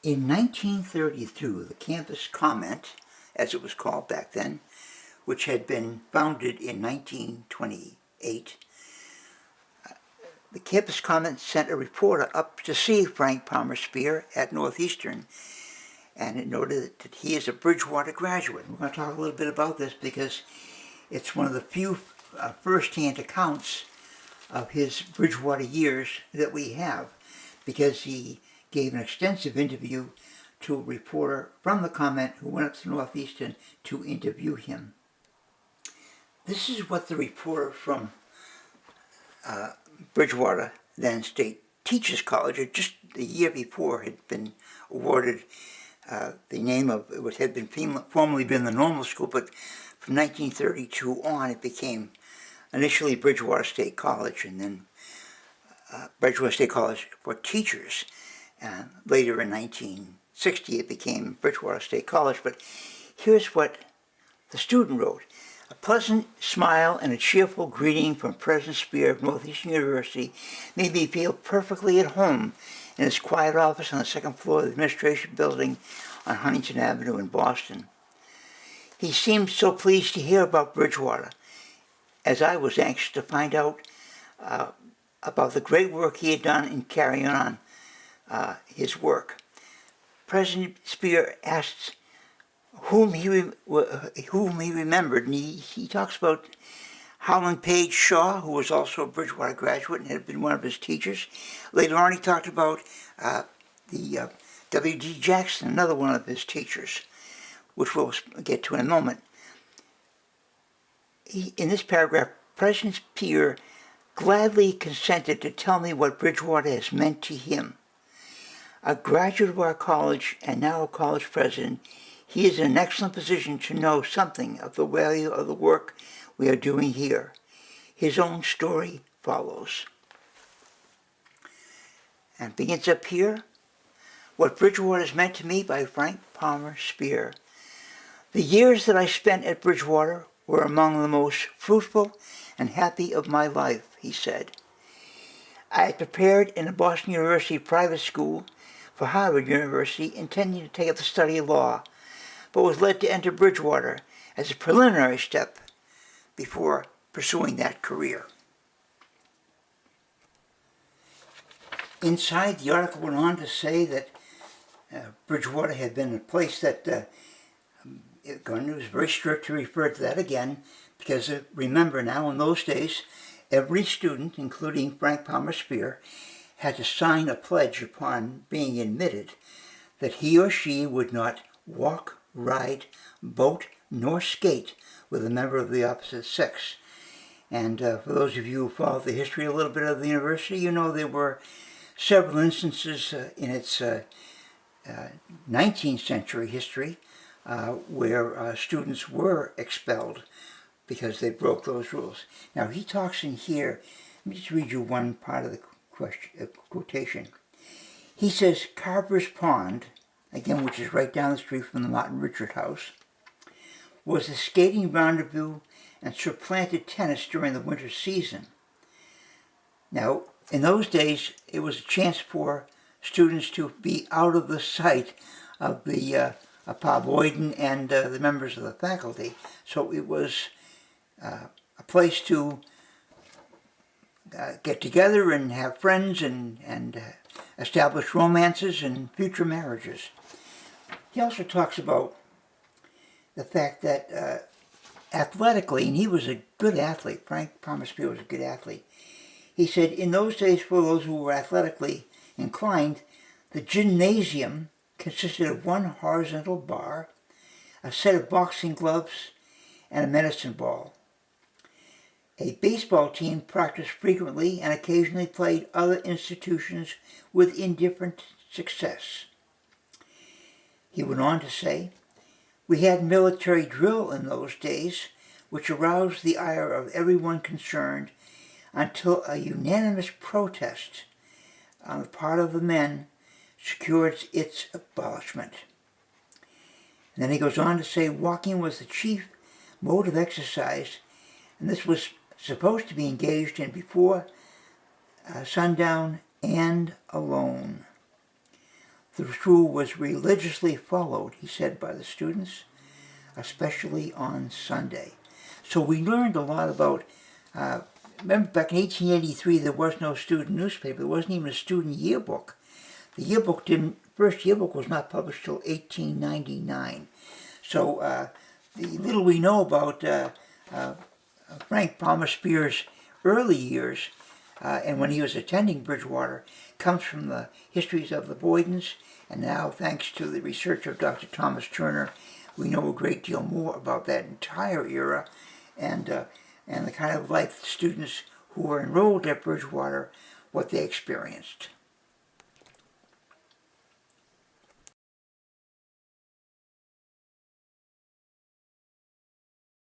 In 1932, the campus comment, as it was called back then, which had been founded in 1928, the campus comment sent a reporter up to see Frank Palmer Speare at Northeastern, and it noted that he is a Bridgewater graduate. We're going to talk a little bit about this because it's one of the few first-hand accounts of his Bridgewater years that we have, because he gave an extensive interview to a reporter from the comment who went up to Northeastern to interview him. This is what the reporter from Bridgewater, then State Teachers College, just the year before had been awarded the name of what had been formerly been the normal school, but from 1932 on it became initially Bridgewater State College, and then Bridgewater State College for Teachers. Later in 1960 it became Bridgewater State College, but here's what the student wrote. A pleasant smile and a cheerful greeting from President Speare of Northeastern University made me feel perfectly at home in his quiet office on the second floor of the administration building on Huntington Avenue in Boston. He seemed so pleased to hear about Bridgewater, as I was anxious to find out about the great work he had done in carrying on his work. President Speare asks whom he remembered, and he talks about Howland Page Shaw, who was also a Bridgewater graduate and had been one of his teachers. Later on he talked about the W.D. Jackson, another one of his teachers, which we'll get to in a moment. In this paragraph, President Speare gladly consented to tell me what Bridgewater has meant to him. A graduate of our college and now a college president, he is in an excellent position to know something of the value of the work we are doing here. His own story follows. And begins up here. What Bridgewater has meant to me by Frank Palmer Speare. The years that I spent at Bridgewater were among the most fruitful and happy of my life, he said. I had prepared in a Boston University private school for Harvard University, intending to take up the study of law, but was led to enter Bridgewater as a preliminary step before pursuing that career. Inside, the article went on to say that Bridgewater had been a place that Gardner was very strict to refer to that again, because remember now, in those days, every student, including Frank Palmer Speare, had to sign a pledge upon being admitted that he or she would not walk, ride, boat, nor skate with a member of the opposite sex. And for those of you who follow the history a little bit of the university, you know there were several instances in its 19th century history where students were expelled because they broke those rules. Now he talks in here, let me just read you one part of the quotation. He says, Carver's Pond, again, which is right down the street from the Martin Richard House, was a skating rendezvous and supplanted tennis during the winter season. Now, in those days, it was a chance for students to be out of the sight of the Bob Boyden and the members of the faculty. So it was a place to get together and have friends and establish romances and future marriages. He also talks about the fact that athletically, and he was a good athlete, Frank Palmer Speare was a good athlete. He said, in those days, for those who were athletically inclined, the gymnasium consisted of one horizontal bar, a set of boxing gloves, and a medicine ball. A baseball team practiced frequently and occasionally played other institutions with indifferent success. He went on to say, we had military drill in those days, which aroused the ire of everyone concerned until a unanimous protest on the part of the men secured its abolishment. And then he goes on to say, walking was the chief mode of exercise, and this was supposed to be engaged in before sundown and alone. The rule was religiously followed, he said, by the students, especially on Sunday. So we learned a lot about, remember back in 1883 there was no student newspaper, there wasn't even a student yearbook. The first yearbook was not published till 1899. So the little we know about Frank Palmer Speare's early years, and when he was attending Bridgewater, comes from the histories of the Boydens, and now, thanks to the research of Dr. Thomas Turner, we know a great deal more about that entire era, and the kind of life the students who were enrolled at Bridgewater, what they experienced.